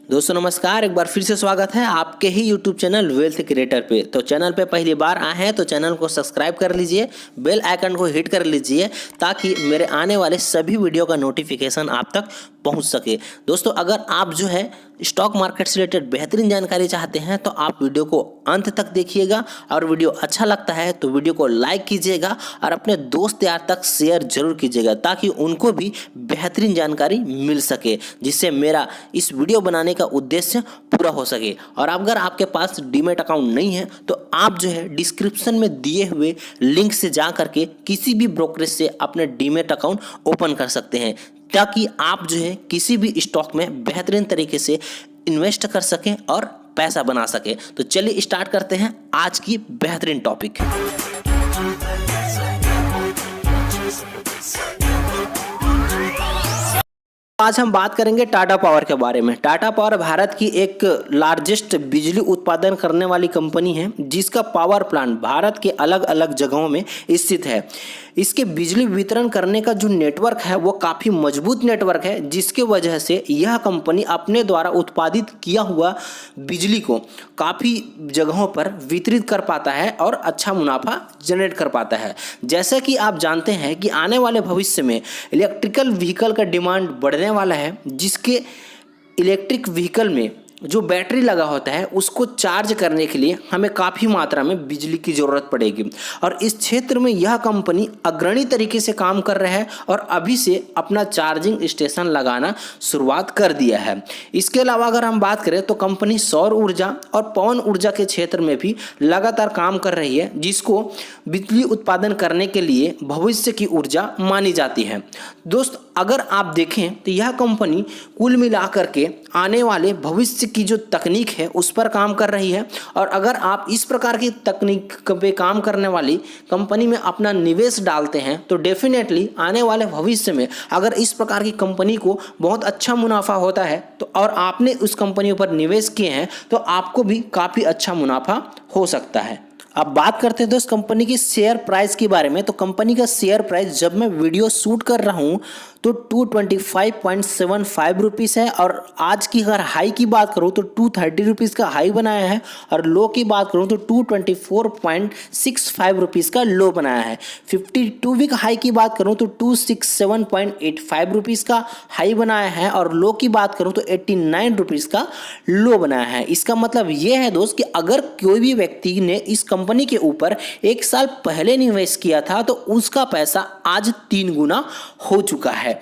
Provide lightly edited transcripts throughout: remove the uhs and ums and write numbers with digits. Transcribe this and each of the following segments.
दोस्तों नमस्कार, एक बार फिर से स्वागत है आपके ही YouTube चैनल वेल्थ क्रिएटर पे। तो चैनल पे पहली बार आए हैं तो चैनल को सब्सक्राइब कर लीजिए, बेल आइकन को हिट कर लीजिए ताकि मेरे आने वाले सभी वीडियो का नोटिफिकेशन आप तक पहुंच सके। दोस्तों अगर आप जो है स्टॉक मार्केट से रिलेटेड बेहतरीन जानकारी चाहते हैं तो आप वीडियो को अंत तक देखिएगा और वीडियो अच्छा लगता है तो वीडियो को लाइक कीजिएगा और अपने दोस्त यार तक शेयर जरूर कीजिएगा ताकि उनको भी बेहतरीन जानकारी मिल सके, जिससे मेरा इस वीडियो बनाने का उद्देश्य पूरा हो सके। और अगर आपके पास डीमैट अकाउंट नहीं है तो आप जो है डिस्क्रिप्शन में दिए हुए लिंक से जा करके किसी भी ब्रोकरेज से अपने डीमैट अकाउंट ओपन कर सकते हैं ताकि आप जो है किसी भी स्टॉक में बेहतरीन तरीके से इन्वेस्ट कर सकें और पैसा बना सकें। तो चलिए स्टार्ट करते हैं आज की बेहतरीन टॉपिक। आज हम बात करेंगे टाटा पावर के बारे में। टाटा पावर भारत की एक लार्जेस्ट बिजली उत्पादन करने वाली कंपनी है जिसका पावर प्लांट भारत के अलग अलग जगहों में स्थित है। इसके बिजली वितरण करने का जो नेटवर्क है वो काफ़ी मजबूत नेटवर्क है, जिसके वजह से यह कंपनी अपने द्वारा उत्पादित किया हुआ बिजली को काफ़ी जगहों पर वितरित कर पाता है और अच्छा मुनाफा जनरेट कर पाता है। जैसा कि आप जानते हैं कि आने वाले भविष्य में इलेक्ट्रिकल व्हीकल का डिमांड बढ़ने वाला है, जिसके इलेक्ट्रिक व्हीकल में जो बैटरी लगा होता है उसको चार्ज करने के लिए हमें काफ़ी मात्रा में बिजली की ज़रूरत पड़ेगी और इस क्षेत्र में यह कंपनी अग्रणी तरीके से काम कर रहा है और अभी से अपना चार्जिंग स्टेशन लगाना शुरुआत कर दिया है। इसके अलावा अगर हम बात करें तो कंपनी सौर ऊर्जा और पवन ऊर्जा के क्षेत्र में भी लगातार काम कर रही है, जिसको बिजली उत्पादन करने के लिए भविष्य की ऊर्जा मानी जाती है। दोस्त अगर आप देखें तो यह कंपनी कुल मिलाकर के आने वाले भविष्य की जो तकनीक है उस पर काम कर रही है और अगर आप इस प्रकार की तकनीक पे काम करने वाली कंपनी में अपना निवेश डालते हैं तो डेफिनेटली आने वाले भविष्य में अगर इस प्रकार की कंपनी को बहुत अच्छा मुनाफा होता है तो और आपने उस कंपनी पर निवेश किए हैं तो आपको भी काफ़ी अच्छा मुनाफा हो सकता है। अब बात करते हैं दोस्त कंपनी की शेयर प्राइस के बारे में। तो कंपनी का शेयर प्राइस जब मैं वीडियो शूट कर रहा हूँ तो 225.75 रुपीज़ है और आज की अगर हाई की बात करूँ तो 230 रुपीज़ का हाई बनाया है और लो की बात करूँ तो 224.65 रुपीज़ का लो बनाया है। 52 वीक हाई की बात करूँ तो 267.85 रुपीज़ का हाई बनाया है और लो की बात करूँ तो 89 रुपीज़ का लो बनाया है। इसका मतलब ये है दोस्त कि अगर कोई भी व्यक्ति ने इस कंपनी के ऊपर एक साल पहले निवेश किया था तो उसका पैसा आज 3 गुना हो चुका है।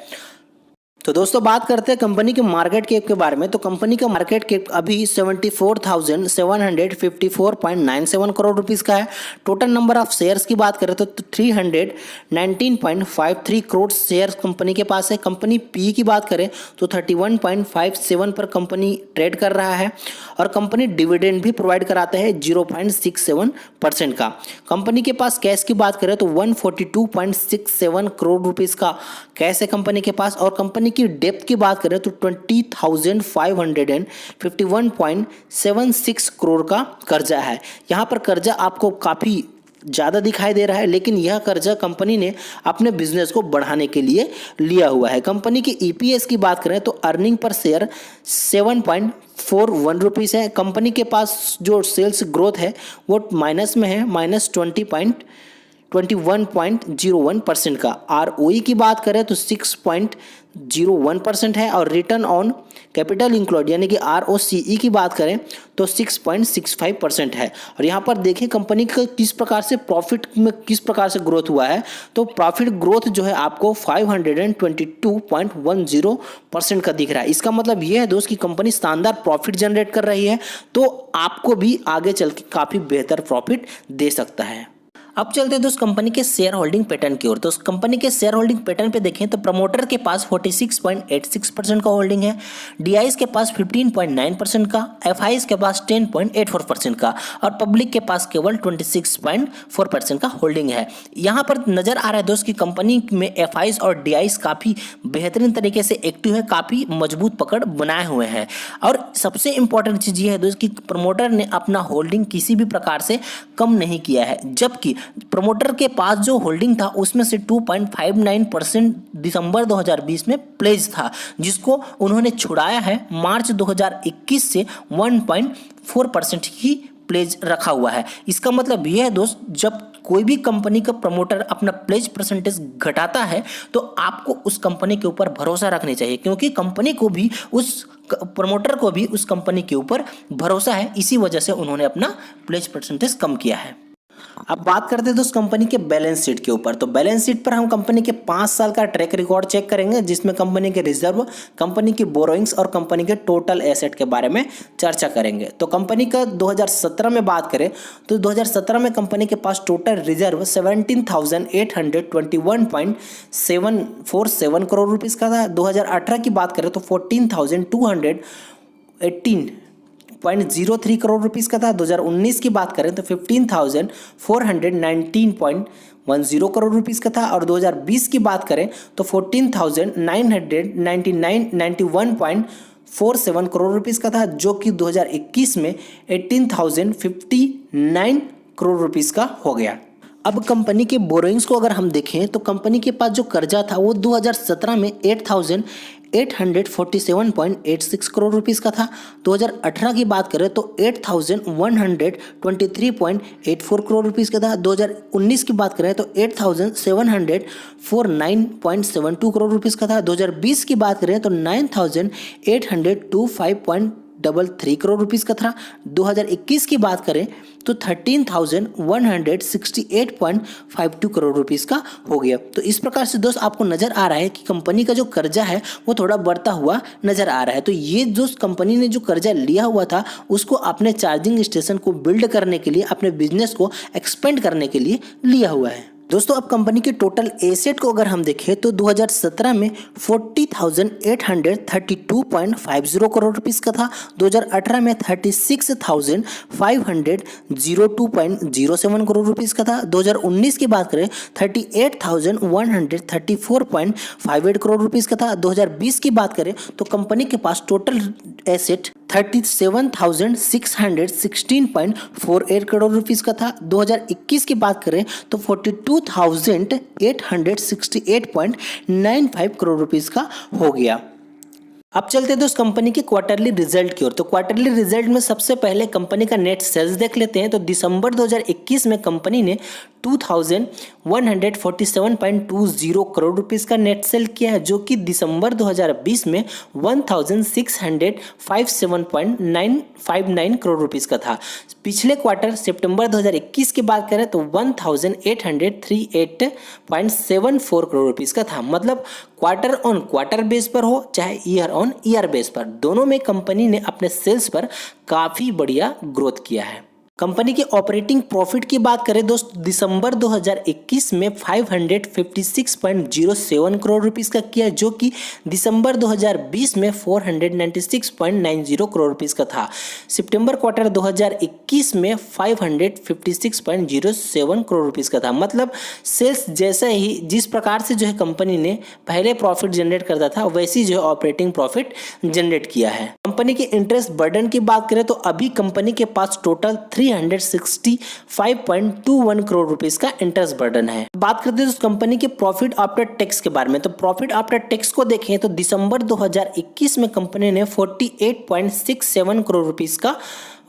तो दोस्तों बात करते हैं कंपनी के मार्केट कैप के बारे में। तो कंपनी का मार्केट कैप अभी 74,754.97 करोड़ रुपीस का है। टोटल नंबर ऑफ शेयर्स की बात करें तो 319.53 करोड़ शेयर्स कंपनी के पास है। कंपनी पी की बात करें तो 31.57 पर कंपनी ट्रेड कर रहा है और कंपनी डिविडेंड भी प्रोवाइड कराता है 0.67% का। कंपनी के पास कैश की बात करें तो 142.67 करोड़ रुपीस का कैश है कंपनी के पास और कंपनी की डेप्थ की बात करें तो 20,551.76 करोड़ का कर्जा है। यहाँ पर कर्जा आपको काफ़ी ज़्यादा दिखाई दे रहा है, लेकिन यह कर्जा कंपनी ने अपने बिजनेस को बढ़ाने के लिए लिया हुआ है। कंपनी की ईपीएस की बात करें तो अर्निंग पर शेयर 7.41 रुपीज़ है। कंपनी के पास जो सेल्स ग्रोथ है वो माइनस में है, -21.01% का। ROE की बात करें तो 6.01% है और रिटर्न ऑन कैपिटल इंक्लूड यानी कि ROCE की बात करें तो 6.65% है। और यहाँ पर देखें कंपनी का किस प्रकार से प्रॉफिट में किस प्रकार से ग्रोथ हुआ है। तो प्रॉफिट ग्रोथ जो है आपको 522.10% का दिख रहा है। इसका मतलब ये है दोस्त कि कंपनी शानदार प्रॉफिट जनरेट कर रही है, तो आपको भी आगे चल के काफ़ी बेहतर प्रॉफिट दे सकता है। अब चलते हैं दोस्त कंपनी के शेयर होल्डिंग पैटर्न की ओर। तो कंपनी के शेयर होल्डिंग पैटर्न पे देखें तो प्रमोटर के पास 46.86% का होल्डिंग है, डीआईज के पास 15.9% का, एफआईज के पास 10.84% का और पब्लिक के पास केवल 26.4% का होल्डिंग है। यहाँ पर नजर आ रहा है दोस्त कि कंपनी में एफआईज और डीआईज काफ़ी बेहतरीन तरीके से एक्टिव है, काफ़ी मजबूत पकड़ बनाए हुए हैं। और सबसे इंपॉर्टेंट चीज़ ये है दोस्त कि प्रमोटर ने अपना होल्डिंग किसी भी प्रकार से कम नहीं किया है, जबकि प्रमोटर के पास जो होल्डिंग था उसमें से 2.59% दिसंबर 2020 में प्लेज था, जिसको उन्होंने छुड़ाया है मार्च 2021 से 1.4% ही प्लेज रखा हुआ है। इसका मतलब यह है दोस्त, जब कोई भी कंपनी का प्रमोटर अपना प्लेज परसेंटेज घटाता है तो आपको उस कंपनी के ऊपर भरोसा रखना चाहिए, क्योंकि कंपनी को भी उस प्रमोटर को भी उस कंपनी के ऊपर भरोसा है। इसी वजह से उन्होंने अपना प्लेज परसेंटेज कम किया है। अब बात करते हैं दोस्त कंपनी के बैलेंस शीट के ऊपर। तो बैलेंस शीट पर हम कंपनी के 5 साल का ट्रैक रिकॉर्ड चेक करेंगे, जिसमें कंपनी के रिजर्व, कंपनी की बोरोइंग्स और कंपनी के टोटल एसेट के बारे में चर्चा करेंगे। तो कंपनी का 2017 में बात करें तो 2017 में कंपनी के पास टोटल रिजर्व 17,821.747 करोड़ रुपीज़ का था। 2018 की बात करें तो 14,218.03 करोड़ रुपीज़ का था। 2019 की बात करें तो 15,419.10 करोड़ रुपीज़ का था। और 2020 की बात करें तो 14,991.47 करोड़ रुपीज़ का था, जो कि 2021 में 18,059 करोड़ रुपीज़ का हो गया। अब कंपनी के बोरोइंग्स को अगर हम देखें तो कंपनी के पास जो कर्जा था वो 2017 में 8,847.86 करोड़ रुपीज़ का था। 2018 की बात करें तो 8,123.84 करोड़ रुपीज़ का था। 2019 की बात करें तो 8,749.72 करोड़ रुपीज़ का था। 2020 की बात करें तो 9,802.53 करोड़ रुपीज़ का था। 2021 की बात करें तो 13,168.52 करोड़ रुपीज़ का हो गया। तो इस प्रकार से दोस्त आपको नज़र आ रहा है कि कंपनी का जो कर्जा है वो थोड़ा बढ़ता हुआ नज़र आ रहा है। तो ये जो कंपनी ने जो कर्जा लिया हुआ था उसको अपने चार्जिंग स्टेशन को बिल्ड करने के लिए, अपने बिजनेस को एक्सपेंड करने के लिए लिया हुआ है। दोस्तों अब कंपनी के टोटल एसेट को अगर हम देखें तो 2017 में 40,832.50 करोड़ रुपीज़ का था। 2018 में 36,502.07 करोड़ रुपीज़ का था। 2019 की बात करें 38,134.58 करोड़ रुपीज़ का था। 2020 की बात करें तो कंपनी के पास टोटल एसेट 37,616.48 करोड़ रुपीज़ का था। 2021 की बात करें तो 42,868.95 करोड़ रुपीज़ का हो गया। अब चलते हैं दोस्त कंपनी के क्वार्टरली रिजल्ट की ओर। तो क्वार्टरली रिजल्ट में सबसे पहले कंपनी का नेट सेल्स देख लेते हैं। तो दिसंबर 2021 में कंपनी ने 2,147.20 करोड़ रुपीज़ का नेट सेल किया है, जो कि दिसंबर 2020 में 1,657.959 करोड़ रुपीज़ का था। पिछले क्वार्टर सितंबर 2021 की बात करें तो 1,838.74 करोड़ रुपीज़ का था। मतलब क्वार्टर ऑन क्वार्टर बेस पर हो चाहे ईयर ऑन ईयर बेस पर, दोनों में कंपनी ने अपने सेल्स पर काफ़ी बढ़िया ग्रोथ किया है। कंपनी के ऑपरेटिंग प्रॉफिट की बात करें दोस्त, दिसंबर 2021 में 556.07 करोड़ रुपीज़ का किया, जो कि दिसंबर 2020 में 496.90 करोड़ रुपीज़ का था। सितंबर क्वार्टर 2021 में 556.07 करोड़ रुपीज़ का था। मतलब सेल्स जैसा ही जिस प्रकार से जो है कंपनी ने पहले प्रॉफिट जनरेट करता था वैसी जो है ऑपरेटिंग प्रॉफिट जनरेट किया है। कंपनी के इंटरेस्ट बर्डन की बात करें तो अभी कंपनी के पास टोटल 365.21 करोड़ रुपीस का इंटरेस्ट बर्डन है। बात करते हैं उस कंपनी के प्रॉफिट आफ्टर टैक्स के बारे में। तो प्रॉफिट आफ्टर टैक्स को देखें तो दिसंबर 2021 में कंपनी ने 48.67 करोड़ रुपीस का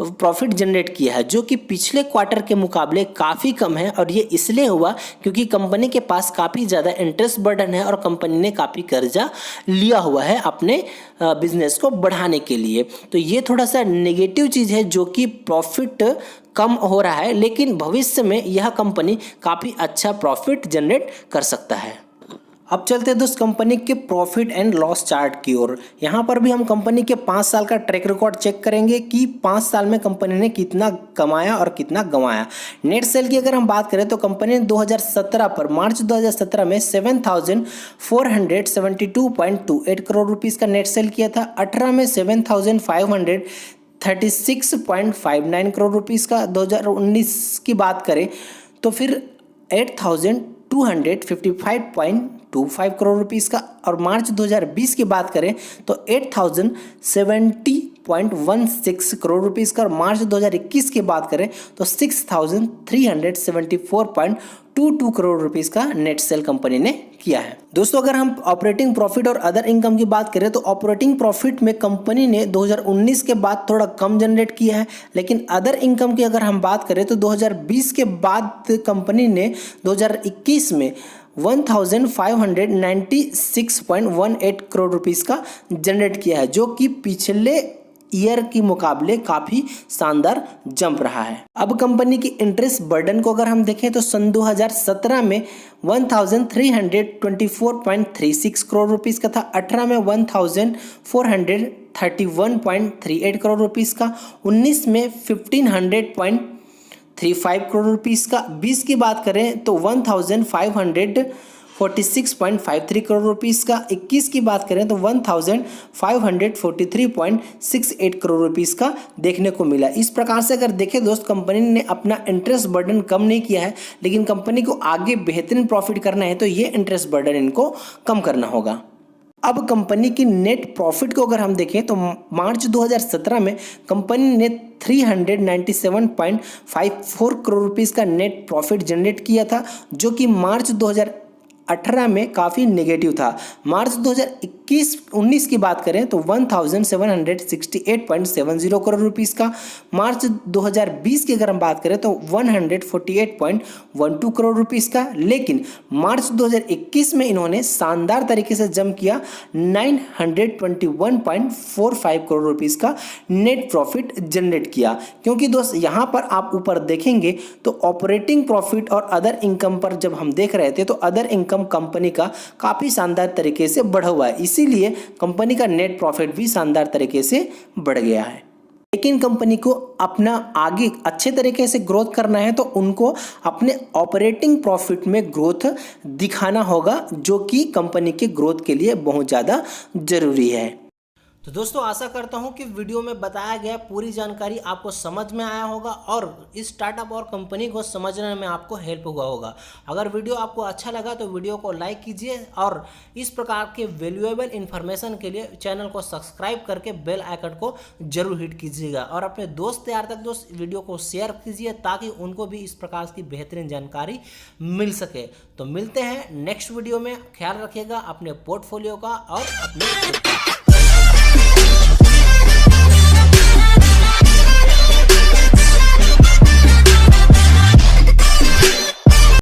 प्रॉफिट जनरेट किया है, जो कि पिछले क्वार्टर के मुकाबले काफ़ी कम है। और ये इसलिए हुआ क्योंकि कंपनी के पास काफ़ी ज़्यादा इंटरेस्ट बर्डन है और कंपनी ने काफ़ी कर्जा लिया हुआ है अपने बिजनेस को बढ़ाने के लिए। तो ये थोड़ा सा नेगेटिव चीज़ है जो कि प्रॉफिट कम हो रहा है, लेकिन भविष्य में यह कंपनी काफ़ी अच्छा प्रॉफिट जनरेट कर सकता है। अब चलते हैं दोस्त कंपनी के प्रॉफिट एंड लॉस चार्ट की ओर। यहाँ पर भी हम कंपनी के 5 साल का ट्रैक रिकॉर्ड चेक करेंगे कि 5 साल में कंपनी ने कितना कमाया और कितना गंवाया। नेट सेल की अगर हम बात करें तो कंपनी ने 2017 पर मार्च 2017 में 7,472.28 करोड़ रुपीज़ का नेट सेल किया था। 18 में 7,536.59 करोड़ रुपीज़ का। 2019 की बात करें तो फिर 8,255.25 करोड़ रुपीज़ का। और मार्च 2020 की बात करें तो 8,070 6,316 करोड़ रुपीज़ का। और मार्च 2021 की बात करें तो 6,374.22 करोड़ रुपीज़ का नेट सेल कंपनी ने किया है। दोस्तों अगर हम ऑपरेटिंग प्रॉफिट और अदर इनकम की बात करें तो ऑपरेटिंग प्रॉफिट में कंपनी ने 2019 के बाद थोड़ा कम जनरेट किया है, लेकिन अदर इनकम की अगर हम बात करें तो 2020 के बाद कंपनी ने 2021 में 1,596.18 करोड़ रुपीज़ का जनरेट किया है, जो कि पिछले ईयर के मुकाबले काफ़ी शानदार जंप रहा है। अब कंपनी की इंटरेस्ट बर्डन को अगर हम देखें तो सन 2017 में 1,324.36 करोड़ रुपीज़ का था, 18 में 1,431.38 करोड़ रुपीज़ का, 19 में 1,500.35 करोड़ रुपीज़ का, 20 की बात करें तो 1,546.53 करोड़ रुपीज़ का, 21 की बात करें तो 1,543.68 करोड़ रुपीज़ का देखने को मिला। इस प्रकार से अगर देखें दोस्त, कंपनी ने अपना इंटरेस्ट बर्डन कम नहीं किया है, लेकिन कंपनी को आगे बेहतरीन प्रॉफिट करना है तो ये इंटरेस्ट बर्डन इनको कम करना होगा। अब कंपनी की नेट प्रॉफिट को अगर हम देखें तो मार्च 2017 में कंपनी ने 397.54 करोड़ रुपीज़ का नेट प्रॉफिट जनरेट किया था, जो कि मार्च 2018 में काफ़ी नेगेटिव था। मार्च 2019 की बात करें तो 1,768.70 करोड़ रुपीज़ का, मार्च 2020 की अगर हम बात करें तो 148.12 करोड़ रुपीज़ का, लेकिन मार्च 2021 में इन्होंने शानदार तरीके से जंप किया 921.45 करोड़ रुपीज़ का नेट प्रॉफिट जनरेट किया। क्योंकि दोस्त यहाँ पर आप ऊपर देखेंगे तो ऑपरेटिंग प्रॉफिट और अदर इनकम पर जब हम देख रहे थे तो अदर इनकम कंपनी का काफ़ी शानदार तरीके से बढ़ा हुआ है, इसीलिए कंपनी का नेट प्रॉफिट भी शानदार तरीके से बढ़ गया है। लेकिन कंपनी को अपना आगे अच्छे तरीके से ग्रोथ करना है तो उनको अपने ऑपरेटिंग प्रॉफिट में ग्रोथ दिखाना होगा, जो कि कंपनी के ग्रोथ के लिए बहुत ज़्यादा जरूरी है। तो दोस्तों आशा करता हूं कि वीडियो में बताया गया पूरी जानकारी आपको समझ में आया होगा और इस स्टार्टअप और कंपनी को समझने में आपको हेल्प हुआ होगा। अगर वीडियो आपको अच्छा लगा तो वीडियो को लाइक कीजिए और इस प्रकार के वैल्यूएबल इन्फॉर्मेशन के लिए चैनल को सब्सक्राइब करके बेल आइकन को जरूर हिट कीजिएगा और अपने दोस्त यार तक दोस्त वीडियो को शेयर कीजिए ताकि उनको भी इस प्रकार की बेहतरीन जानकारी मिल सके। तो मिलते हैं नेक्स्ट वीडियो में। ख्याल रखिएगा अपने पोर्टफोलियो का और अपने